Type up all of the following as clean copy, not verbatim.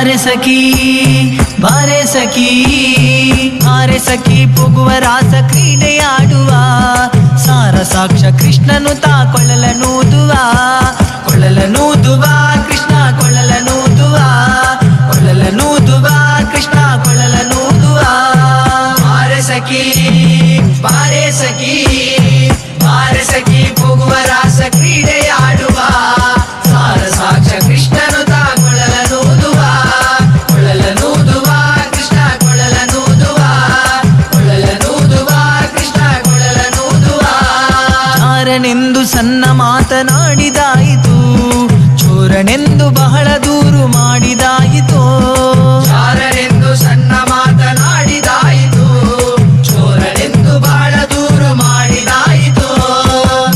ಬಾರೆ ಸಖಿ ಬಾರೆ ಸಖಿ ಬಾರೆ ಸಖಿ ಪೊಗುವ ರಾಸ ಕ್ರೀಡೆಯಾಡುವ ಸಾರ ಸಾಕ್ಷ ಕೃಷ್ಣನು ತಾ ಕೊಳ್ಳಲನೂದುವ ಕೃಷ್ಣ ಕೊಳ್ಳಲನೂದುವ ಕೃಷ್ಣ ಕೊಳ್ಳಲನೂದುವ ಬಾರೆ ಸಖಿ ಬಾರೆ ಸಖಿ ಬಾರೆ ಸಖಿ ಪೊಗುವ ರಾಸ ಕ್ರೀಡೆಯಾಡುವ ಸಾರ ಸಾಕ್ಷ ಕೃಷ್ಣನು ತಾ ಕೊಳ್ಳಲನೂದುವ ಕೃಷ್ಣ ಕೊಳ್ಳಲನೂದುವ ಕೃಷ್ಣ ಕೊಳ್ಳಲನೂದುವ ಚಾರನೆಂದು ಸಣ್ಣ ಮಾತನಾಡಿದಾಯಿತು ಚೋರನೆಂದು ಬಹಳ ದೂರು ಮಾಡಿದಾಯಿತು ಚಾರನೆಂದು ಸಣ್ಣ ಮಾತನಾಡಿದಾಯಿತು ಚೋರನೆಂದು ಬಹಳ ದೂರು ಮಾಡಿದಾಯಿತು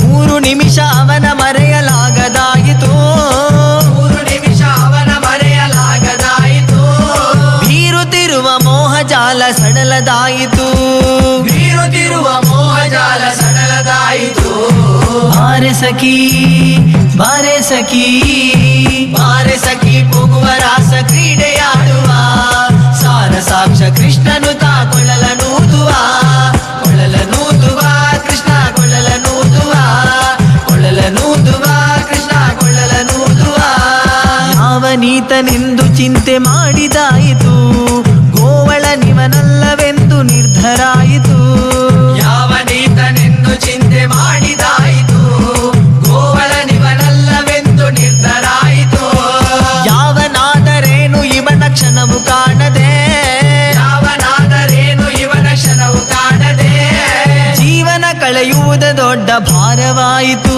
3 ನಿಮಿಷ ಅವನ ಮರೆಯಲಾಗದಾಯಿತು ಬೀರುತ್ತಿರುವ ಮೋಹಜಾಲ ಸಡಲದಾಯಿತು ಬಾರೆ ಸಖಿ ಬಾರೆ ಸಖಿ ಬಾರೆ ಸಖಿ ಪೊಗುವ ರಾಸ ಕ್ರೀಡೆಯಾಡುವ ಸಾರ ಸಾಕ್ಷ ಕೃಷ್ಣನು ತಾ ಕೊಳ್ಳಲನೂದುವ ಕೃಷ್ಣ ಕೊಳ್ಳಲನೂದುವ ಕೃಷ್ಣ ಕೊಳ್ಳಲನೂದುವ ಯಾವನೀತನೆಂದು ಚಿಂತೆ ಮಾಡಿದಾಯಿತು ಗೋವಳ ನಿವನಲ್ಲವೆಂದು ನಿರ್ಧರಾಯಿತು ಯಾವನೀತನೆಂದು ಚಿಂತೆ ಮಾಡಿದಾಯಿತು ಗೋವಳ ನಿವನಲ್ಲವೆಂದು ನಿರ್ಧರಾಯಿತು ಯಾವನಾದರೇನು ಇವನ ಕ್ಷಣವು ಕಾಣದೆ ಜೀವನ ಕಳೆಯುವುದೇ ದೊಡ್ಡ ಭಾರವಾಯಿತು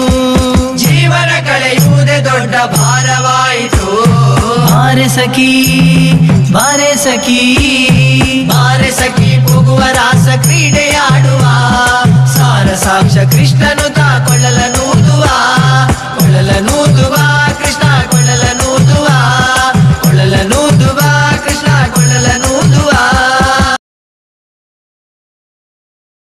ಬಾರೆ ಸಖಿ ಬಾರೆ ಸಖಿ ಬಾರೆ ಸಖಿ ಪೊಗುವ ರಾಸ ಕ್ರೀಡೆಯಾಡುವ ಸಾರ ಸಾಕ್ಷ ಕೃಷ್ಣನು ತಾ ಕೊಳ್ಳಲ